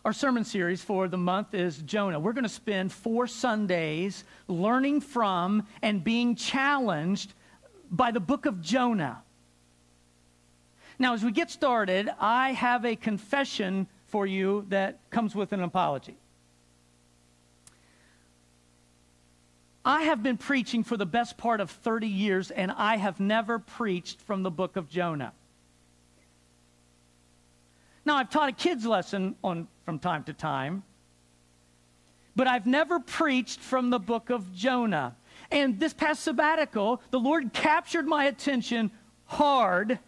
Our sermon series for the month is Jonah. We're going to spend 4 Sundays learning from and being challenged by the book of Jonah. Now, as we get started, I have a confession for you that comes with an apology. I have been preaching for the best part of 30 years, and I have never preached from the book of Jonah. Now, I've taught a kids lesson from time to time, but I've never preached from the book of Jonah. And this past sabbatical, the Lord captured my attention hard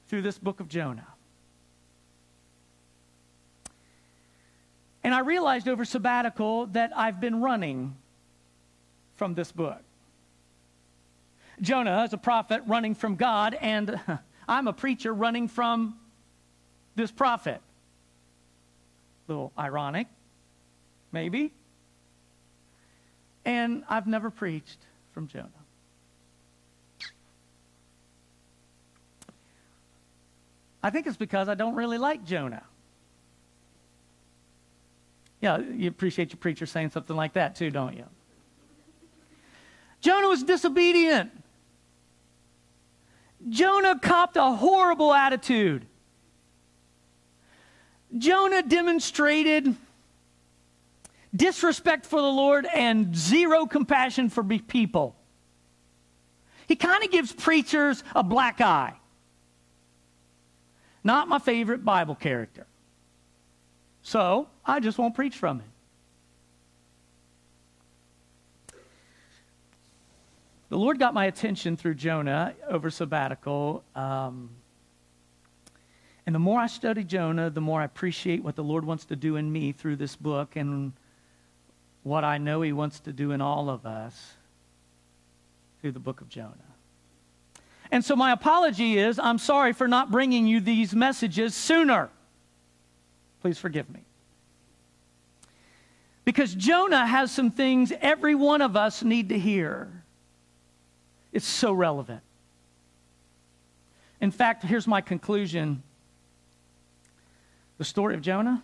through this book of Jonah. And I realized over sabbatical that I've been running from this book. Jonah is a prophet running from God, and I'm a preacher running from this prophet. A little ironic, maybe. And I've never preached from Jonah. I think it's because I don't really like Jonah. Yeah, you appreciate your preacher saying something like that too, don't you? Jonah was disobedient. Jonah copped a horrible attitude. Jonah demonstrated disrespect for the Lord and zero compassion for people. He kind of gives preachers a black eye. Not my favorite Bible character. So, I just won't preach from him. The Lord got my attention through Jonah over sabbatical. And the more I study Jonah, the more I appreciate what the Lord wants to do in me through this book and what I know he wants to do in all of us through the book of Jonah. And so my apology is, I'm sorry for not bringing you these messages sooner. Please forgive me. Because Jonah has some things every one of us need to hear. It's so relevant. In fact, here's my conclusion. The story of Jonah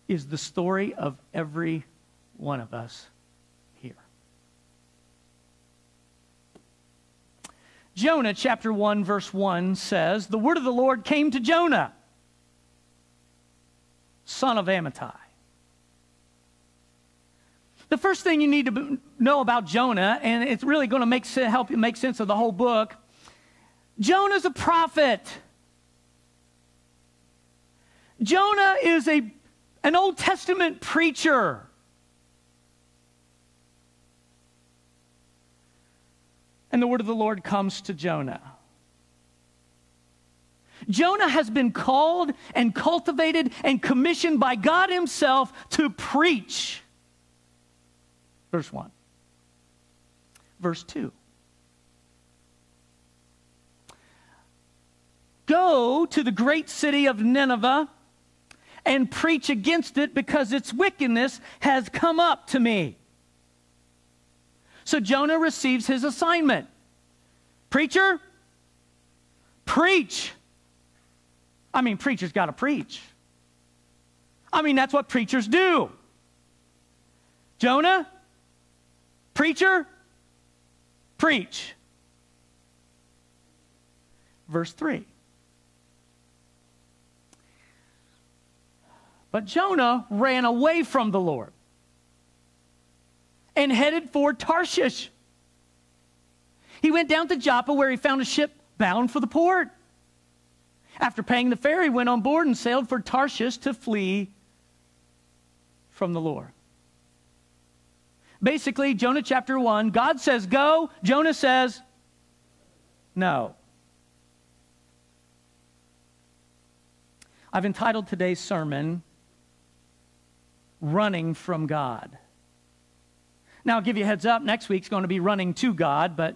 is the story of every one of us here. Jonah chapter 1 verse 1 says, "The word of the Lord came to Jonah, son of Amittai." The first thing you need to know about Jonah, and it's really going to help you make sense of the whole book, Jonah's a prophet. Jonah is an Old Testament preacher. And the word of the Lord comes to Jonah. Jonah has been called and cultivated and commissioned by God himself to preach. Verse 1. Verse 2. Go to the great city of Nineveh and preach against it, because its wickedness has come up to me. So Jonah receives his assignment. Preacher, preach. I mean, preachers got to preach. I mean, that's what preachers do. Jonah, preacher, preach. Verse 3. But Jonah ran away from the Lord and headed for Tarshish. He went down to Joppa, where he found a ship bound for the port. After paying the fare, he went on board and sailed for Tarshish to flee from the Lord. Basically, Jonah chapter 1, God says go, Jonah says no. I've entitled today's sermon, Running from God. Now, I'll give you a heads up, next week's going to be Running to God, but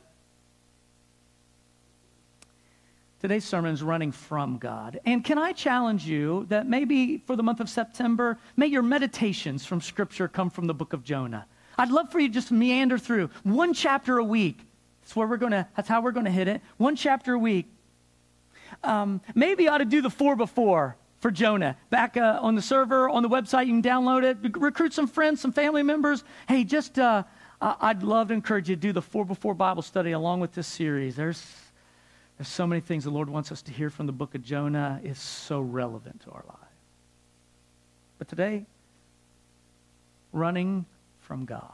today's sermon is Running from God. And can I challenge you that maybe for the month of September, may your meditations from Scripture come from the book of Jonah. I'd love for you to just meander through one chapter a week. That's how we're going to hit it. One chapter a week. Maybe you ought to do the 4 before for Jonah. Back on the server, on the website, you can download it. Recruit some friends, some family members. Hey, just I'd love to encourage you to do the 4x4 Bible study along with this series. There's so many things the Lord wants us to hear from the book of Jonah. It's so relevant to our lives. But today, running from God.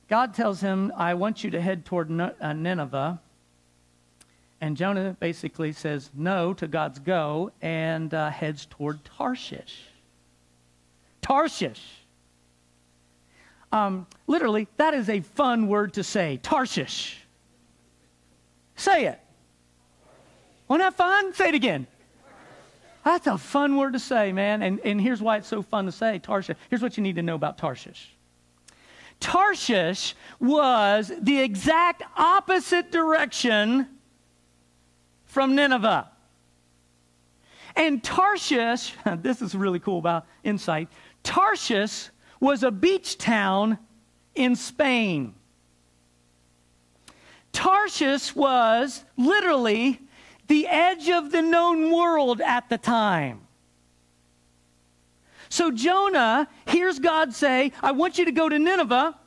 God tells him, I want you to head toward Nineveh. And Jonah basically says no to God's go and heads toward Tarshish. Tarshish. Literally, that is a fun word to say. Tarshish. Say it. Wasn't that fun? Say it again. That's a fun word to say, man. And here's why it's so fun to say, Tarshish. Here's what you need to know about Tarshish. Tarshish was the exact opposite direction from Nineveh. And Tarshish, this is really cool about insight, Tarshish was a beach town in Spain. Tarshish was literally the edge of the known world at the time. So Jonah hears God say, I want you to go to Nineveh.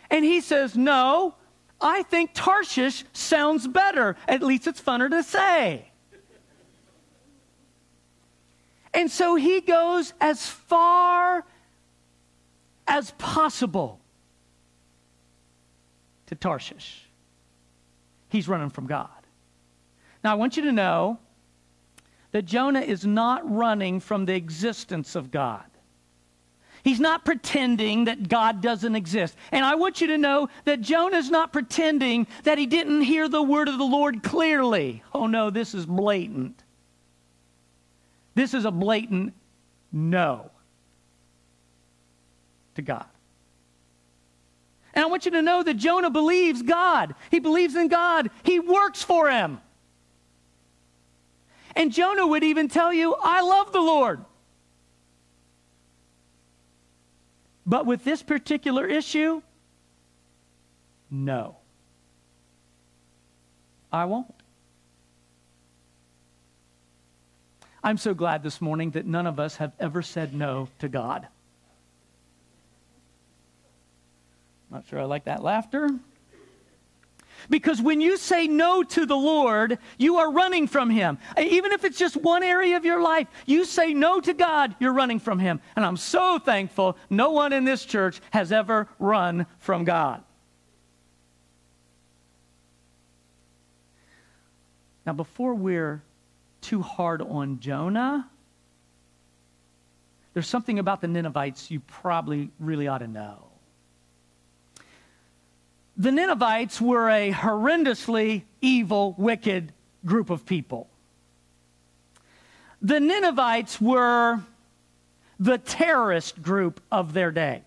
And he says, no, I think Tarshish sounds better. At least it's funner to say. And so he goes as far as possible to Tarshish. He's running from God. Now, I want you to know that Jonah is not running from the existence of God. He's not pretending that God doesn't exist. And I want you to know that Jonah's not pretending that he didn't hear the word of the Lord clearly. Oh no, this is blatant. This is a blatant no to God. And I want you to know that Jonah believes God. He believes in God. He works for him. And Jonah would even tell you, I love the Lord. But with this particular issue, no. I won't. I'm so glad this morning that none of us have ever said no to God. Not sure I like that laughter. Because when you say no to the Lord, you are running from Him. Even if it's just one area of your life, you say no to God, you're running from Him. And I'm so thankful no one in this church has ever run from God. Now, before we're too hard on Jonah, there's something about the Ninevites you probably really ought to know. The Ninevites were a horrendously evil, wicked group of people. The Ninevites were the terrorist group of their day.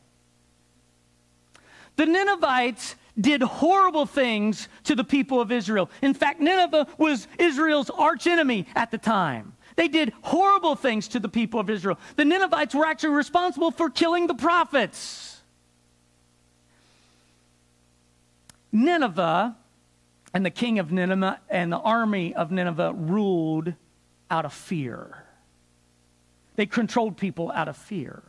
The Ninevites did horrible things to the people of Israel. In fact, Nineveh was Israel's archenemy at the time. They did horrible things to the people of Israel. The Ninevites were actually responsible for killing the prophets. Nineveh and the king of Nineveh and the army of Nineveh ruled out of fear. They controlled people out of fear.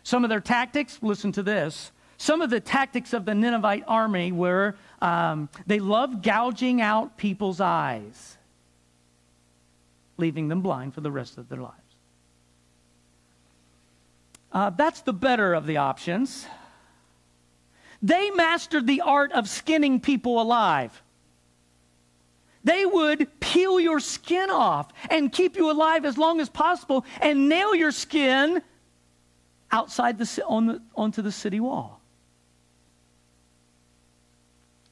Some of their tactics, listen to this. Some of the tactics of the Ninevite army were they loved gouging out people's eyes, leaving them blind for the rest of their lives. That's the better of the options. They mastered the art of skinning people alive. They would peel your skin off and keep you alive as long as possible and nail your skin outside onto the city wall.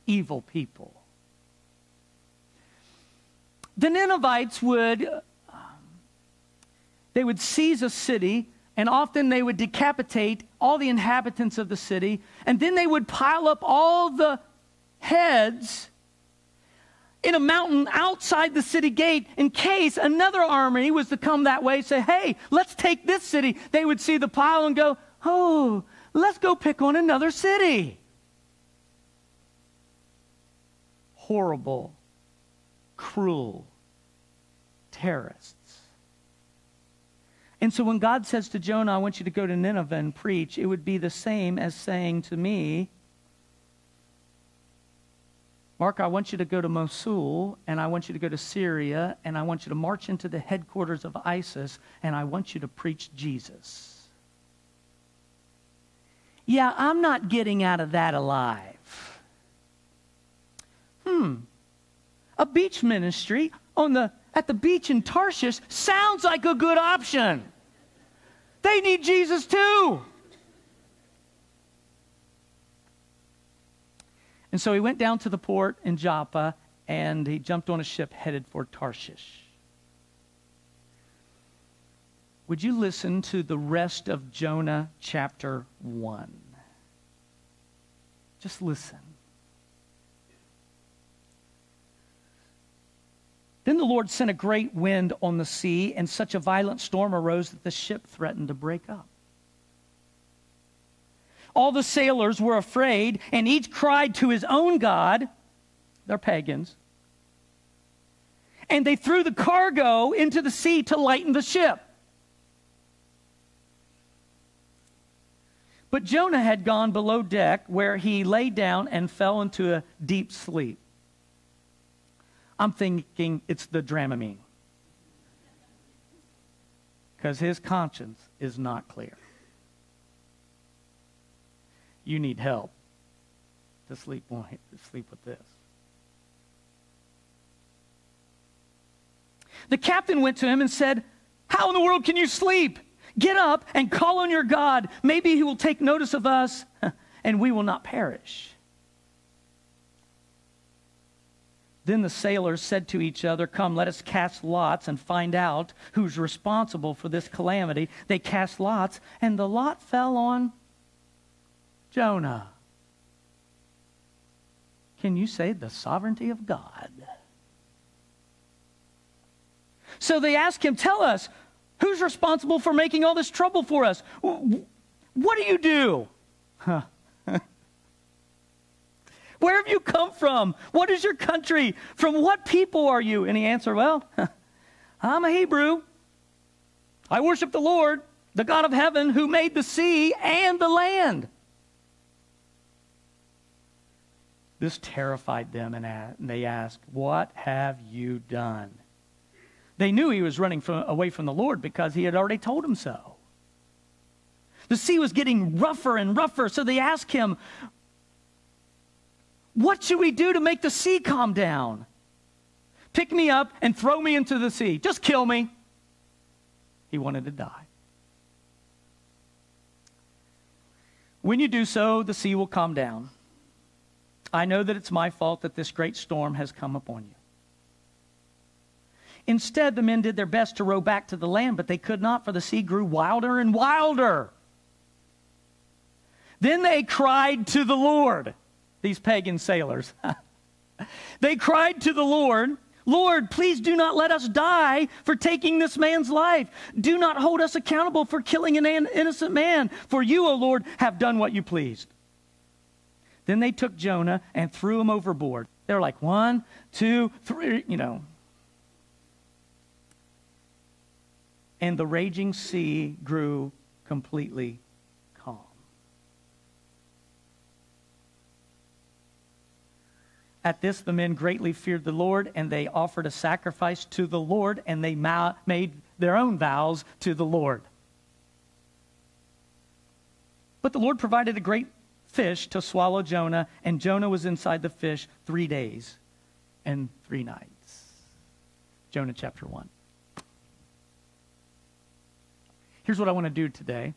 Evil people. The Ninevites would seize a city, and often they would decapitate all the inhabitants of the city, and then they would pile up all the heads in a mountain outside the city gate in case another army was to come that way and say, hey, let's take this city. They would see the pile and go, oh, let's go pick on another city. horrible, cruel terrorists. And so when God says to Jonah, I want you to go to Nineveh and preach, it would be the same as saying to me, Mark, I want you to go to Mosul, and I want you to go to Syria, and I want you to march into the headquarters of ISIS, and I want you to preach Jesus. Yeah, I'm not getting out of that alive. A beach ministry at the beach in Tarshish sounds like a good option. They need Jesus too. And so he went down to the port in Joppa, and he jumped on a ship headed for Tarshish. Would you listen to the rest of Jonah chapter 1? Just listen. Then the Lord sent a great wind on the sea, and such a violent storm arose that the ship threatened to break up. All the sailors were afraid, and each cried to his own god. They're pagans. And they threw the cargo into the sea to lighten the ship. But Jonah had gone below deck, where he lay down and fell into a deep sleep. I'm thinking it's the Dramamine, because his conscience is not clear. You need help to sleep with this. The captain went to him and said, "How in the world can you sleep? Get up and call on your God. Maybe he will take notice of us, and we will not perish." Then the sailors said to each other, "Come, let us cast lots and find out who's responsible for this calamity." They cast lots, and the lot fell on Jonah. Can you say the sovereignty of God? So they asked him, "Tell us, who's responsible for making all this trouble for us? What do you do? Where have you come from? What is your country? From what people are you?" And he answered, "Well, I'm a Hebrew. I worship the Lord, the God of heaven, who made the sea and the land." This terrified them, and they asked, "What have you done?" They knew he was running away from the Lord because he had already told them so. The sea was getting rougher and rougher, so they asked him, "What should we do to make the sea calm down?" "Pick me up and throw me into the sea. Just kill me." He wanted to die. "When you do so, the sea will calm down. I know that it's my fault that this great storm has come upon you." Instead, the men did their best to row back to the land, but they could not, for the sea grew wilder and wilder. Then they cried to the Lord. These pagan sailors. They cried to the Lord, "Lord, please do not let us die for taking this man's life. Do not hold us accountable for killing an innocent man, for you, O Lord, have done what you pleased." Then they took Jonah and threw him overboard. They were like, 1, 2, 3, And the raging sea grew completely calm. At this, the men greatly feared the Lord, and they offered a sacrifice to the Lord, and they made their own vows to the Lord. But the Lord provided a great fish to swallow Jonah, and Jonah was inside the fish 3 days and 3 nights. Jonah chapter 1. Here's what I want to do today.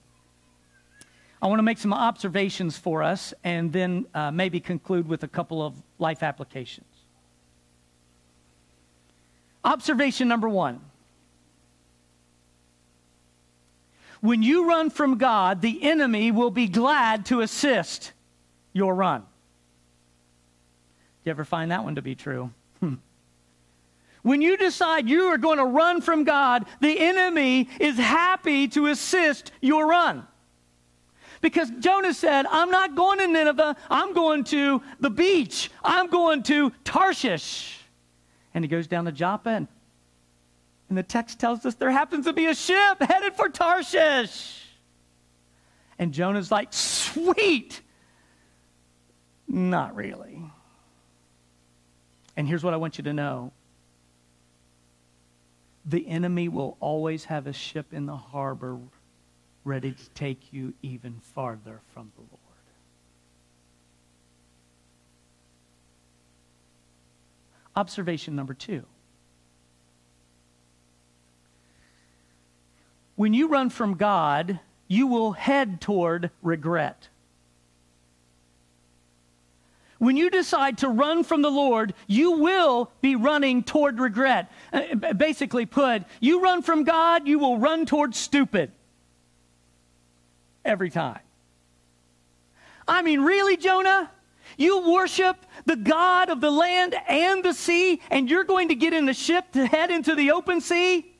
I want to make some observations for us and then maybe conclude with a couple of life applications. Observation number 1. When you run from God, the enemy will be glad to assist your run. Do you ever find that one to be true? When you decide you are going to run from God, the enemy is happy to assist your run. Because Jonah said, I'm not going to Nineveh. I'm going to the beach. I'm going to Tarshish. And he goes down to Joppa, and the text tells us there happens to be a ship headed for Tarshish. And Jonah's like, sweet. Not really. And here's what I want you to know. The enemy will always have a ship in the harbor ready to take you even farther from the Lord. Observation number 2. When you run from God, you will head toward regret. When you decide to run from the Lord, you will be running toward regret. Basically put, you run from God, you will run toward stupid. Every time. I mean, really, Jonah? You worship the God of the land and the sea, and you're going to get in a ship to head into the open sea?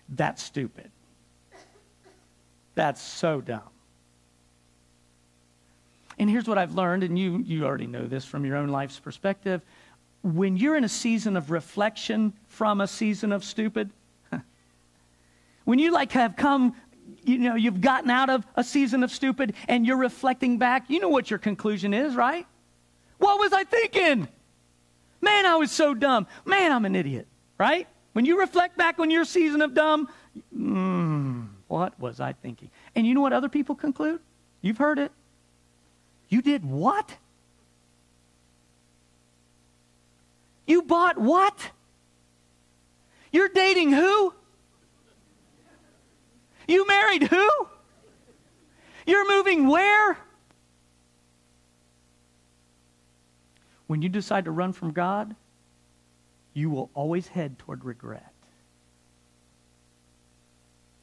That's stupid. That's so dumb. And here's what I've learned, and you already know this from your own life's perspective. When you're in a season of reflection from a season of stupid, when you have come, you've gotten out of a season of stupid and you're reflecting back, you know what your conclusion is, right? What was I thinking? Man, I was so dumb. Man, I'm an idiot, right? When you reflect back on your season of dumb, what was I thinking? And you know what other people conclude? You've heard it. You did what? You bought what? You're dating who? You married who? You're moving where? When you decide to run from God, you will always head toward regret.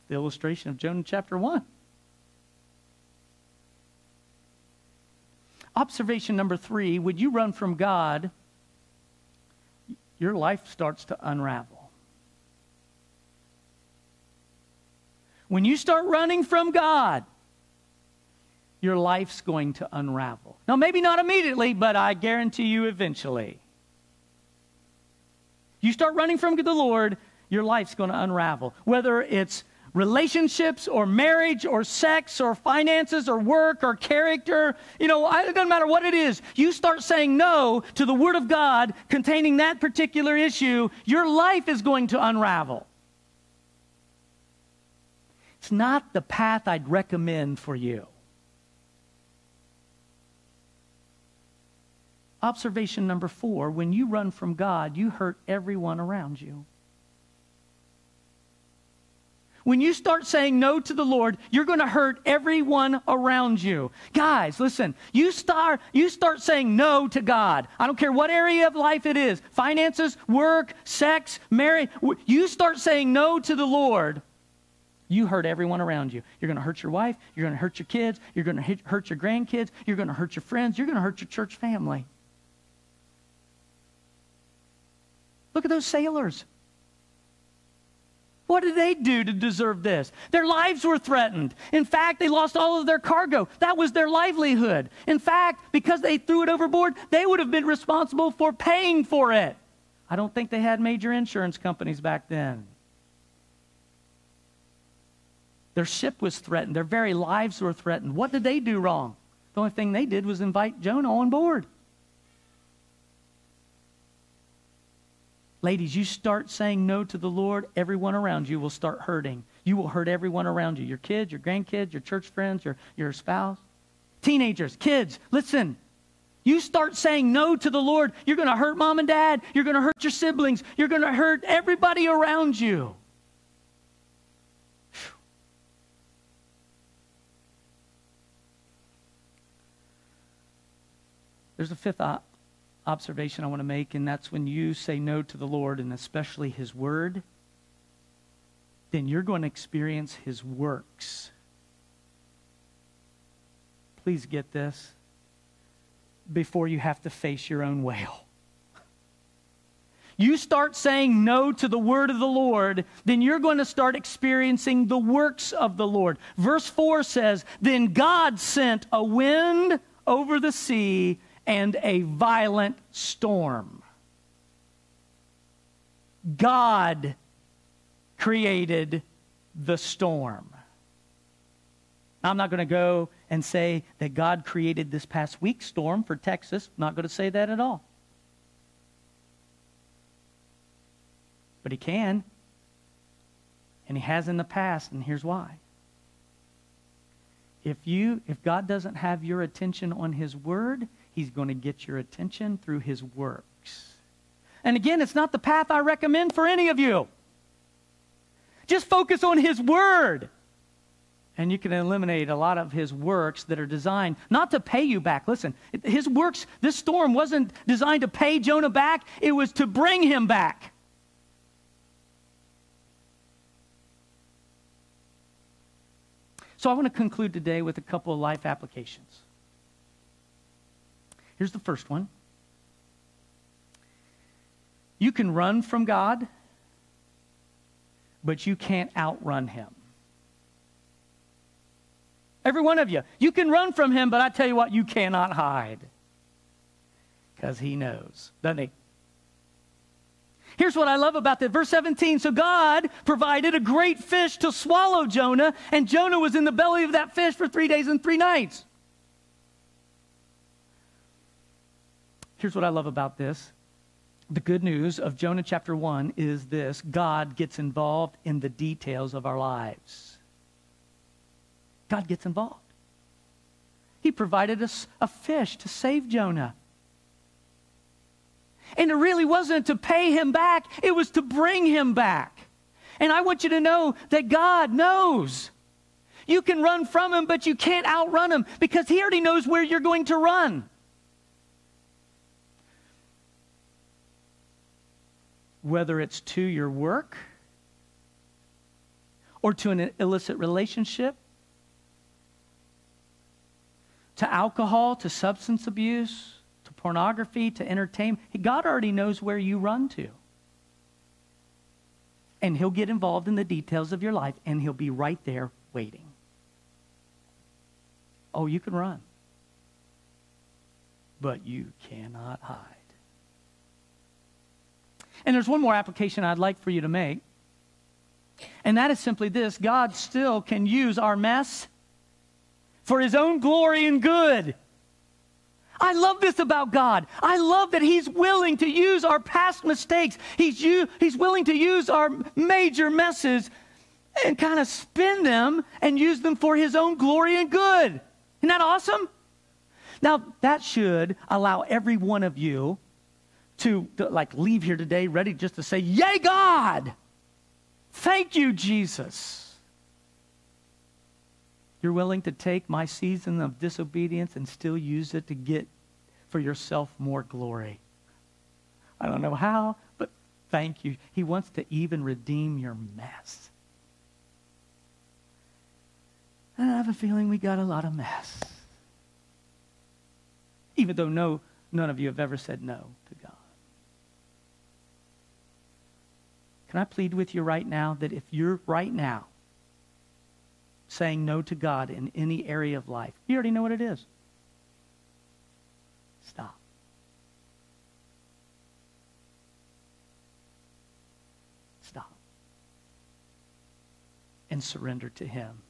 The illustration of Jonah chapter 1. Observation number 3, when you run from God, your life starts to unravel. When you start running from God, your life's going to unravel. Now, maybe not immediately, but I guarantee you eventually. You start running from the Lord, your life's going to unravel. Whether it's relationships or marriage or sex or finances or work or character, it doesn't matter what it is. You start saying no to the Word of God containing that particular issue, your life is going to unravel. It's not the path I'd recommend for you. Observation number 4, when you run from God, you hurt everyone around you. When you start saying no to the Lord, you're going to hurt everyone around you. Guys, listen, you start saying no to God. I don't care what area of life it is, finances, work, sex, marriage. You start saying no to the Lord, you hurt everyone around you. You're going to hurt your wife. You're going to hurt your kids. You're going to hurt your grandkids. You're going to hurt your friends. You're going to hurt your church family. Look at those sailors. What did they do to deserve this? Their lives were threatened. In fact, they lost all of their cargo. That was their livelihood. In fact, because they threw it overboard, they would have been responsible for paying for it. I don't think they had major insurance companies back then. Their ship was threatened. Their very lives were threatened. What did they do wrong? The only thing they did was invite Jonah on board. Ladies, you start saying no to the Lord, everyone around you will start hurting. You will hurt everyone around you. Your kids, your grandkids, your church friends, your spouse. Teenagers, kids, listen. You start saying no to the Lord, you're going to hurt mom and dad. You're going to hurt your siblings. You're going to hurt everybody around you. There's a fifth observation I want to make, and that's when you say no to the Lord, and especially His Word, then you're going to experience His works. Please get this before you have to face your own whale. you start saying no to the word of the Lord, then you're going to start experiencing the works of the Lord. Verse 4 says, then God sent a wind over the sea and a violent storm. God created the storm. Now, I'm not going to go and say that God created this past week's storm for Texas. I'm not going to say that at all. But he can. And he has in the past, and here's why. If God doesn't have your attention on his word, he's going to get your attention through his works. And again, it's not the path I recommend for any of you. Just focus on his word. And you can eliminate a lot of his works that are designed not to pay you back. Listen, his works, this storm wasn't designed to pay Jonah back. It was to bring him back. So I want to conclude today with a couple of life applications. Here's the first one. You can run from God, but you can't outrun him. Every one of you. You can run from him, but I tell you what, you cannot hide. Because he knows, doesn't he? Here's what I love about that. Verse 17, so God provided a great fish to swallow Jonah, and Jonah was in the belly of that fish for 3 days and 3 nights. Here's what I love about this. The good news of Jonah chapter 1 is this: God gets involved in the details of our lives. God gets involved. He provided us a fish to save Jonah. And it really wasn't to pay him back. It was to bring him back. And I want you to know that God knows. You can run from him, but you can't outrun him because he already knows where you're going to run. Whether it's to your work or to an illicit relationship, to alcohol, to substance abuse, to pornography, to entertainment. God already knows where you run to. And he'll get involved in the details of your life, and he'll be right there waiting. Oh, you can run, but you cannot hide. And there's one more application I'd like for you to make, and that is simply this: God still can use our mess for his own glory and good. I love this about God. I love that he's willing to use our past mistakes. He's willing to use our major messes and kind of spin them and use them for his own glory and good. Isn't that awesome? Now, that should allow every one of you to leave here today ready just to say, yay, God! Thank you, Jesus. You're willing to take my season of disobedience and still use it to get for yourself more glory. I don't know how, but thank you. He wants to even redeem your mess. And I have a feeling we got a lot of mess. Even though none of you have ever said no to God. Can I plead with you right now that if you're right now saying no to God in any area of life, you already know what it is. Stop. Stop. And surrender to him.